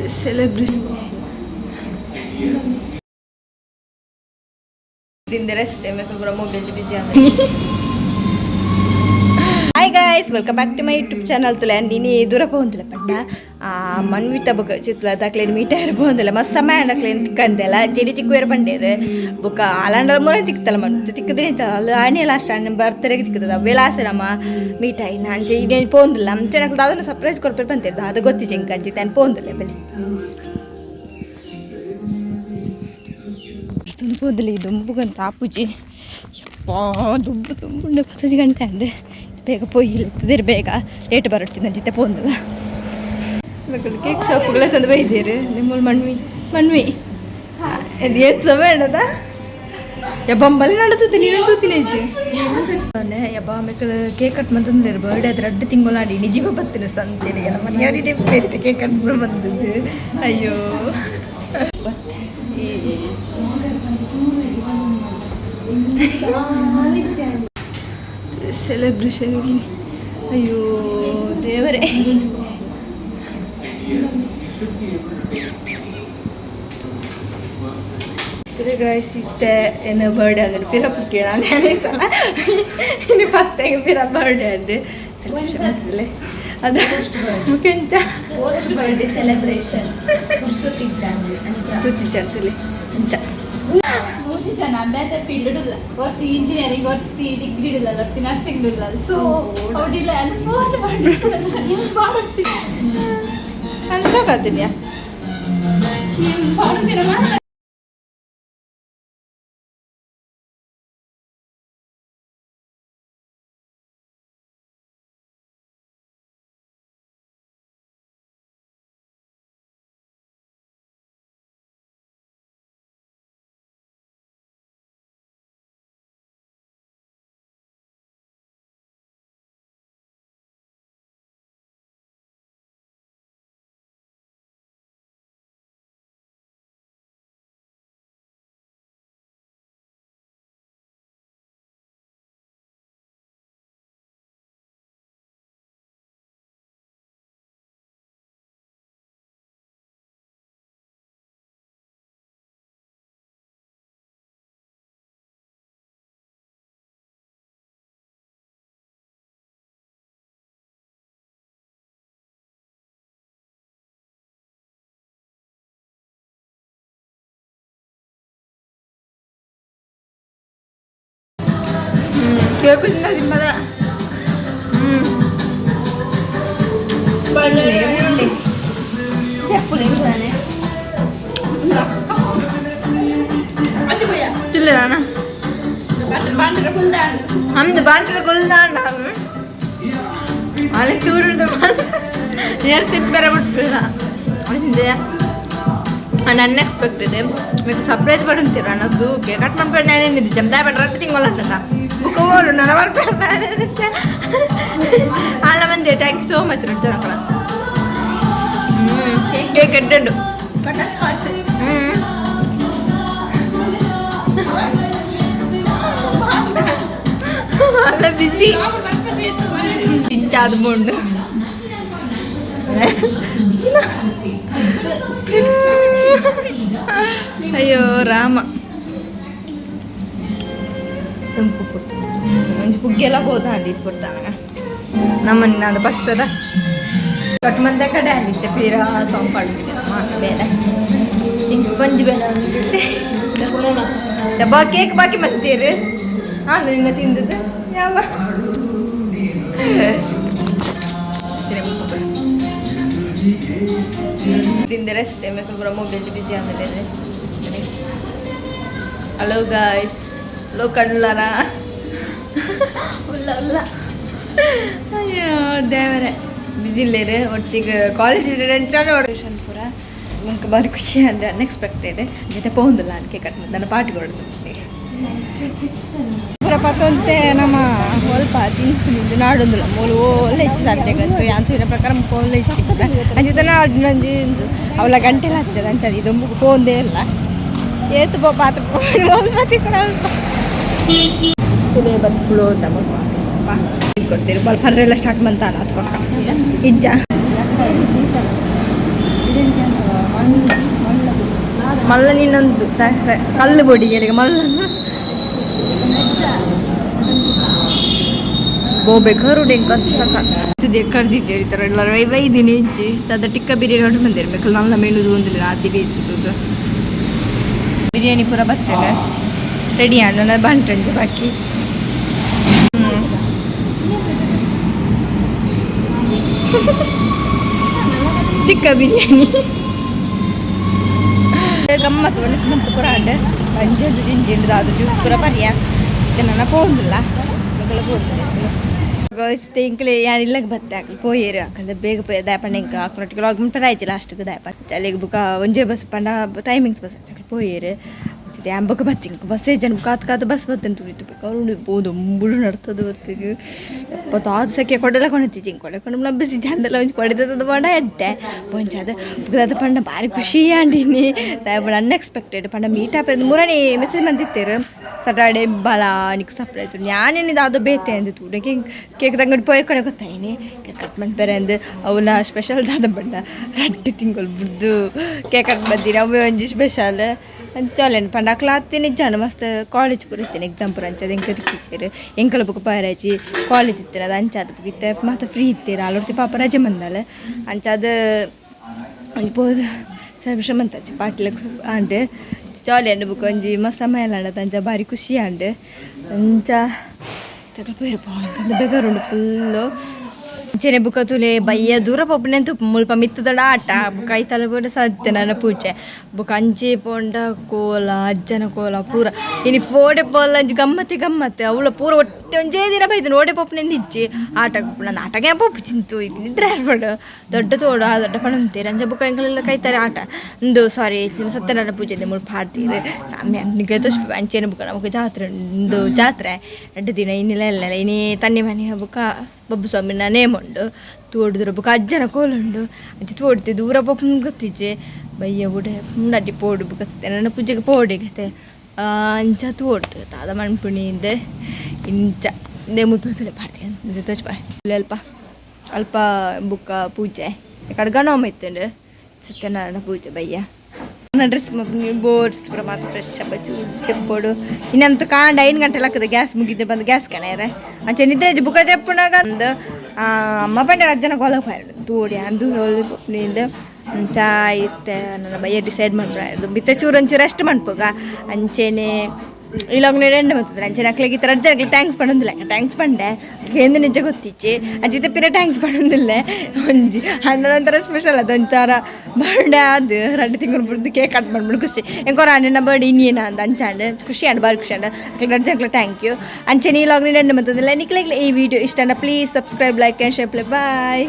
celebration in the rest मैं तो पूरा मोबाइल पे बिजी हूँ. Hi guys, welcome back to my YouTube channel. तुलांडी नी दूर पोहंतले पड़ना मनवित बक चित्तला दाखलेन मीटर पोहंतले मस्त समय दाखलेन कंदेला जेडी चिक्कुवेर पंडेरे बुका आलांडल मोरे तिक्तला मन तिक्कदिने चला आने लास्ट आने बर्थडे तिक्कदा वेलास नम मीठाई नांचे इने पोहंतला आमचे నాకు దాదన ಸರ್ಪ್ರೈಸ್ ಕೊರ್ಪೆ ಬಂತೆ ದಾದ ಗೊತ್ತಿಜೆ ಇಂಕಂಜಿ ತಾನ್ पोहंतले ಬೆಲೆ ತುನು पोहंतले ದುಂಬುಗಂತ ಆಪುಜಿ ಯಪ್ಪಾ ದುಂಬು ದುಂಬುಂಡೆ 10 ಗಂಟೆ ಅಂದ್ರೆ ಬೇಗ ಪೊಯ್ಯಿಲ್ಲ ಬೇಗ ಲೇಟ್ ಬರೋಡ್ತೀನಿ ನನ್ನ ಜೊತೆ ಪೋಂದಲ್ಲ ಮಕ್ಕಳು ಕೇಕ್ ಶಾಪ್ಗಳೇ ತಂದು ಬೈದೀರಿ ನಿಮ್ಮಲ್ಲಿ ಮಣ್ವಿ ಅದು ಏನು ಸಮಯ ಹೇಳದ ಯಬ್ಬಂಬಲ್ಲಿ ನಡುತ್ತೆ ನೀನು ತೂತೀನಿ ಯಬ್ಬ ಮಕ್ಕಳು ಕೇಕ್ ಕಟ್ ಬಂತಂದ್ರೆ ಬರ್ಡೇ ಅದು 2 ತಿಂಗಳಾಡಿ ನಿಜವ ಬರ್ತೀನಿ ಸಂತೇರಿ ಎಲ್ಲ ಮನೆಯವರಿಗೆ ಬೇರೆ ಕೇಕ್ ಕಟ್ ಬಂದದ್ದು ಅಯ್ಯೋ ಸೆಲೆಬ್ರೇಷನ್ ಅಯ್ಯೋ ದೇವರೇ ಸಿಗ್ತೆ ಏನೋ ಬರ್ಡೇ ಅಂದ್ರೆ ಪಿರ ಪುಟ್ಟಿ ನಾನು ಹೇಳಿಸಲ್ಲ ಇನ್ನು ಪತ್ತೆಗೆ ಪಿರ ಬರ್ಡೇ ಅಂದ್ರೆ ಸೆಲೆಬ್ರೇಷನ್ ಆಗ್ತದೆ ಅದು ಮುಖ್ಯಂಚ ಪೋಸ್ಟ್ ಬರ್ಡೇ ಸೆಲೆಬ್ರೇಷನ್ ಸುತ್ತಿಚ್ಚಂತಲೇ ಅಂಚ ಅಭ್ಯಾಸ ಫೀಲ್ಡ್ ಇಲ್ಲ ವರ್ತಿ ಇಂಜಿನಿಯರಿಂಗ್ ವರ್ತಿ ಡಿಗ್ರಿ ಇಲ್ಲ ವರ್ತಿ ನರ್ಸಿಂಗ್ ಇಲ್ಲ ಸೊ ಅವಡಿಲ್ಲ ಅದು ಪೋಸ್ಟ್ ಬರ್ಡೇ ಯೂಸ್ ಮಾಡ್ತೀನಿ ಅನ್ಸೋಕತ್ತೀನಿಯಾ ಕೇಕು ತಿನ್ನೋದಿಲ್ಲ ತಿಲ್ಲಣ ನಮ್ದು ಬಾಂಡ್ರ ಗುಲ್ದಾಂಡ ಅಲ್ಲಿ ಚೂರು ಏರ್ ತಿಪ್ಪೆರ ಬಿಟ್ಟಿಲ್ಲ ಹಿಂದೆ ಅನ್ಎಕ್ಸ್ಪೆಕ್ಟೆಡ್ మీకు సర్ప్రైజ్ పడి ఉంది నాకు కేక్ కట్ ಮಾಡ್ಕೊಂಡು నేనేనిది జందా బెటర్ తింగోలంట బుక్కమోలు నలవర్ అలా మంది థ్యాంక్ యూ సో మచ్ రుచి అక్కడ కేక్ ఎడ్డు అలా బిజీ ఇంచాదు ముందు ಅಯ್ಯೋ ರಾಮ ತಂಪು ಪುತ್ತು ಮಂಜು ಪುಗ್ಗೆಲ್ಲ ಹೋದ ಅಂಡಿತ್ತು ಪುಟ್ಟ ನಮ್ಮನ್ನ ನಾನು ಫಸ್ಟ್ ಅದ ಕಟ್ ಮಂದ ಕಡೆ ಅಂದಿತ್ತೆ ಪೀರ ಸೊಂಪಾಡ್ಬಿಟ್ಟೆ ಬೇಡ ಹಿಂಗೆ ಪಂಜಿ ಬೇಡ ಅಂದಿದ್ದೆ ಡಬ್ಬ ಕೇಕ್ ಬಾಕಿ ಮತ್ತೀರಿ ನಾನು ನಿನ್ನ ತಿಂದದ್ದು ಯಾವ ತಿಂದರೆ ಅಷ್ಟೇ ಮತ್ತೆ ಪೂರ ಮೊಬೈಲ್ ಬಿಜಿ ಆಮೇಲೆ ಹಲೋ ಗಾಯ್ಸ್ ಹಲೋ ಕಣ್ಣುಲಾರ ಉಲ್ಲ ಅಯ್ಯೋ ದೇವರೇ ಬಿಜಿ ಇಲ್ಲೇರಿ ಒಟ್ಟಿಗೆ ಕಾಲೇಜ್ ಟೆನ್ಷನ್ ಪೂರ ನಮ್ಗೆ ಬಾರಿ ಖುಷಿ ಅಂದರೆ ಅನ್ಎಕ್ಸ್ಪೆಕ್ಟೆಡ್ ಜೊತೆ ಪೋಂದಿಲ್ಲ ಅದಕ್ಕೆ ಕಟ್ ನನ್ನ ಪಾರ್ಟಿ ಕೊಡೋದು ಪೂರ ಪತ್ತೊಂತೆ ನಮ್ಮ ಸ್ವಲ್ಪ ತಿಂದು ನಾಡೊಂದಿಲ್ಲ ಮೂಲು ಒಳ್ಳೆ ಹೆಚ್ಚು ಸಾಧ್ಯ ಅಂತೂ ಇರೋ ಪ್ರಕಾರ ಒಳ್ಳೆ ಹೆಚ್ಚು ಅಂಚಿದ ನಾಡು ನಂಜಿ ಅವಳ ಗಂಟೆಲ್ಲ ಹಚ್ಚದ ಅಂಚದ ಇದೊಂಬು ಪೋಂದೇ ಇಲ್ಲ ಏತು ಪಾತ ಬತ್ತಿ ತುಲೆ ಬತ್ಕುಳು ನಮ್ಮ ಕೊಡ್ತೀರಿ ಬಲ್ ಪರ್ರೆಲ್ಲ ಸ್ಟಾರ್ಟ್ ಬಂತಾನ ಅದು ಪಕ್ಕ ಇಜ್ಜ మళ్ళీ నిన్నందు కళ్ళు పొడిగలిగ మళ్ళీ ಗೋಬೇಕಾರು ಎಂಕಂತ ಸಾಕ ಕರ್ದಿದ್ದೇವೆ ಈ ಥರ ಎಲ್ಲ ವೈದಿನ ಹೆಚ್ಚಿ ತದ ಟಿಕ್ಕ ಬಿರಿಯಾನಿ ಹೊಟ್ಟು ಬಂದಿರ್ಬೇಕು ನನ್ನ ಮೆನುದು ಒಂದಿಲ್ಲ ರಾತ್ರಿ ಹೆಚ್ಚಿದ್ದು ಬಿರಿಯಾನಿ ಪೂರ ಬರ್ತೇನೆ ರೆಡಿ ಆಡೋಣ ಬಂಟಂಜು ಬಾಕಿ ಟಿಕ್ಕ ಬಿರಿಯಾನಿ ಗಮ್ಮತ್ತು ಒಳ್ಳೆ ಪೂರ ಆಡ ಅಂಜದು ಜಿಂಜಿಂಡು ಅದು ಜ್ಯೂಸ್ ಪೂರ ಪರಿಯ ನನ್ನ ಪೋಂದಿಲ್ಲ ಮಕ್ಕಳು ಪೋಂದಿಲ್ಲ ಇಂಕಲೆ ಯಾರು ಇಲ್ಲಕ್ಕೆ ಬತ್ತೆ ಹಾಕಲಿ ಪೋಯೇರು ಹಾಕಲ್ಲ ಬೇಗ ಪೋಯ ದಯಪಂಡ ಇಂಕ ಹಾಕೊಂಡೊಟ್ಟಿಗೆ ಲಾಗ್ ಮುಂಟರ ಆಯ್ತು ಲಾಸ್ಟ್ಗೆ ದಯಪಂಡ ಅಲ್ಲಿಗೆ ಬುಕ್ಕ ಒಂಜೇ ಬಸ್ ಪಂಡ ಟೈಮಿಂಗ್ಸ್ ಬಸ್ ಹಾಕಲಿ ಪೋಯೇರು ಅಂಬಕ್ಕೆ ಬತ್ತಿಂಕ ಬಸ್ಸೇ ಜನ ಕಾತು ಬಸ್ ಬತ್ತಂತ ತುಳಿತು ಬೇಕು ಅವ್ರು ಬೋದು ಮುಂಬುಡು ನಡ್ತದೆ ಬತ್ತಿಗೆ ಅದು ಸೆಕೆ ಕೊಡಲ್ಲ ಕೊಣತಿ ಜಿಂಗೆ ಕೊಡೆ ಬಿಸಿ ಜಂಡಲ್ಲ ಒಂಚು ಕೊಡಿದದು ಮಾಡ ಎಡ್ಡೆ ಪಂಚಾದ ಅದು ಪಂಡ ಭಾರಿ ಖುಷಿ ಅಂಡಿನಿ ದಯಪಂಡ ಅನ್ಎಕ್ಸ್ಪೆಕ್ಟೆಡ್ ಪಂಡ ಮೀಟ್ ಆಪದ ಮೂರನೇ ಮೆಸೇಜ್ ಬಂದಿತ್ತೇರು ಸಟರ್ಡೇ ಬಲ ನಿಕ್ ಸರ್ಪ್ರೈಸ್ ഞാനെന്നിത് ಅದು ಬೇತೆ ಅಂದಿತ್ತು ಕೇಕ್ ತಂಗಡಿ ಪೋಯ್ ಕಡೆ ಗೊತ್ತಾಯಿನಿ ಕೇಕ್ ಕಟ್ ಮಾಡ್ತಾರೆ ಅಂದು ಅವನ ಸ್ಪೆಷಲ್ ದಾದ ಬಂಡ ರಡ್ಡು ತಿಂಗಳು ಬಿಡ್ದು ಕೇಕ್ ಕಟ್ ಬಂದಿನಿ ಅವ ಒಂಜಿ ಸ್ಪೆಷಲ್ ಅಂಚಾಲೇನು ಪಂಡ ಕ್ಲಾತಿನ ಜನ ಮಸ್ತ್ ಕಾಲೇಜ್ ಪೂರ ಇತ್ತೇನೆ ಎಕ್ಸಾಮ್ ಪೂರ ಅಂಚದು ಎಂಕ ತಿಕ್ಕಿಚ್ಚೇರು ಎಂಕಲ ಬುಕ್ ಪಾರಾಚಿ ಕಾಲೇಜ್ ಇತ್ತೇನೆ ಅದು ಅಂಚಾದ ಬುಕ್ ಇತ್ತೆ ಮತ್ತು ಫ್ರೀ ಇತ್ತೇರು ಅಲ್ಲೊಡ್ತಿ ಪಾಪ ರಜೆ ಬಂದಾಳೆ ಅಂಚಾದ ಅನ್ಬೋದು ಸರ್ವಿಷ ಮಂತಾಚಿ ಪಾಟ್ಲಿಗೆ ಆಂಡೆ ಜಾಲಿ ಅಂಡು ಬುಕ್ ಒಂಜಿ ಮಸ್ತ್ ಸಮಯ ತಂಚ ಭಾರಿ ಖುಷಿ ಅಂಡು ಅಂಚ ತಗಲ್ ಪೋಯಿರಪ್ಪ ಬೇಗಾರುಂಡು ಫುಲ್ಲು ಅಂಚೆನೆ ಬುಕ್ಕ ತುಲೆ ಬಯ್ಯ ದೂರ ಪಪ್ಪನೆಂತು ಮುಲ್ಪ ಮಿತ್ತದಡ ಆಟ ಬುಕ್ಕ ಐತಲ ಪೋಡ ಸತ್ಯ ನನ್ನ ಪೂಜೆ ಬುಕ್ಕ ಅಂಚೆ ಪೋಂಡ ಕೋಲ ಅಜ್ಜನ ಕೋಲ ಪೂರ ಇನ್ನು ಫೋಡೆ ಪೋಲ ಅಂಚು ಗಮ್ಮತ್ತೆ ಅವಳ ಪೂರ ಒಟ್ಟೆ ಒಂಜೇ ದಿನ ಬೈದು ಓಡೆ ಪಪ್ಪನೆಂದು ಇಜ್ಜಿ ಆಟ ನನ್ನ ಆಟಗೆ ಪಪ್ಪು ಚಿಂತು ಇದ್ರೆ ಆಡ್ಬಾರ್ದು ದೊಡ್ಡ ತೋಡು ಆ ದೊಡ್ಡ ಪಣ ಅಂತೀರಿ ಅಂಚೆ ಬುಕ್ಕ ಎಂಗಲೆಲ್ಲ ಕೈತಾರೆ ಆಟ ಒಂದು ಸಾರಿ ಸತ್ಯನಾರಾಯಣ ಪೂಜೆ ಮುಲ್ಪ ಹಾಡ್ತೀರಿ ಸಾಮ್ಯ ನಿಮಗೆ ತೋರಿಸ್ ಅಂಚೆನ ಬುಕ್ಕ ನಮಗೆ ಜಾತ್ರೆ ಒಂದು ಜಾತ್ರೆ 2 ದಿನ ಇನ್ನಿಲ್ಲ ಎಲ್ಲ ಇನ್ನೇ ತನ್ನಿ ಮನೆ ಬುಕ್ಕ ಬಬ್ಬು ಸ್ವಾಮಿನ ನೇಮುಂಡು ತೋಡಿದ್ರು ಬುಕ್ಕ ಅಜ್ಜನ ಕೋಲುಂಡು ಅಂಚೆ ತೋಡ್ತಿ ದೂರ ಪಪ್ಪನ ಗೊತ್ತಿಜ್ಜೆ ಬಯ್ಯ ಬುಡೆ ಮುಂಡಾಟಿ ಪೋಡು ಬುಕ್ಕ ನನ್ನ ಪೂಜೆಗೆ ಪೋಡಿಗತ್ತೆ ಅಂಚ ತೋಡ್ತು ತಾದ ಮಣ್ಪುಣಿಯಿಂದ ಇಂಚ ದೇ ಮುಟ್ಪಸಲೆ ಪಾಡ್ತೀನಿ ತೋಚ್ಬಾಯ್ ಅಲ್ಪ ಬುಕ್ಕ ಪೂಜೆ ಕಡ್ಗನೋಮ ಇತ್ತಂಡು ಸತ್ಯನಾರಾಯಣ ಪೂಜೆ ಬಯ್ಯ ನನ್ನ ಡ್ರೆಸ್ ಬೋರ್ಡ್ಸ್ ಪೂರ ಮಾತ್ರ ಫ್ರೆಶ್ ಬಚ್ಚು ಚೆಪ್ಪೋಡು ಇನ್ನಂತೂ ಕಾಂಡ 5 ಗಂಟೆ ಹಾಕದ ಗ್ಯಾಸ್ ಮುಗಿದ್ರೆ ಬಂದು ಗ್ಯಾಸ್ ಕನೆಯರೆ ಅಂಚೆ ನಿದ್ರೆ ಬುಕ್ಕ ಚೆಪ್ಪುನಾಗ ಅಂದು ಅಮ್ಮ ಪಂಡ ರಜ್ಜನ ಕೊಲಕ್ಕೆ ಹೋಯ್ರು ತೋಡಿ ಅಂದು ಹೋಗಿ ಪಪ್ಪನಿಂದ ಚಾಯ್ ಇತ್ತೆ ನನ್ನ ಬಯ್ಯ ಡಿಸೈಡ್ ಮಾಡ್ರು ಬಿತ್ತ ಚೂರು ಒಂಚೂರು ರೆಸ್ಟ್ ಮಾಡ್ಬೋಗ ಅಂಚೆನೆ ಇಲ್ಲಾಗ 2 ಬರ್ತದೆ ಅಂಚೆ ನಕ್ಲಿಗೆ ಈ ಥರ ಅಜ್ಜನಿಗೆ ಟ್ಯಾಂಕ್ಸ್ ಪಡೋದಿಲ್ಲ ಟ್ಯಾಂಕ್ಸ್ ಪಂಡೆ ಎಂದು ನಿಜ ಗೊತ್ತಿಚ್ಚಿ ಅಜ್ಜಿತ ಪಿರ ಟ್ಯಾಂಕ್ಸ್ ಪಡೋದಿಲ್ಲ ಒಂಜಿ ಹಣ್ಣನಂತರ ಸ್ಪೆಷಲ್ ಅದು ಒಂಥರ ಬರ್ಡೇ ಅದು 2 ತಿಂಗಳು ಬಿಡ್ದು ಕೇಕ್ ಕಟ್ ಮಾಡ್ಬಿಡು ಖುಷಿ ಹೆಂಗೋರ ಅಣ್ಣನ ಬರ್ಡೇ ಇನ್ನೇನ ಅಂತ ಅಂಚಾಂಡೆ ಖುಷಿ ಅಂಡ್ ಬಾರಿ ಖುಷಿ ಅಂಡ ಅಜ್ಜಂಕ್ಲೆ ಥ್ಯಾಂಕ್ ಯು ಅಂಚೆ ನೀಲಾಗ 2 ಬರ್ತದಿಲ್ಲ ನಿಕ್ಲಿಗೆ ಈ ವಿಡಿಯೋ ಇಷ್ಟ please subscribe like and share play bye.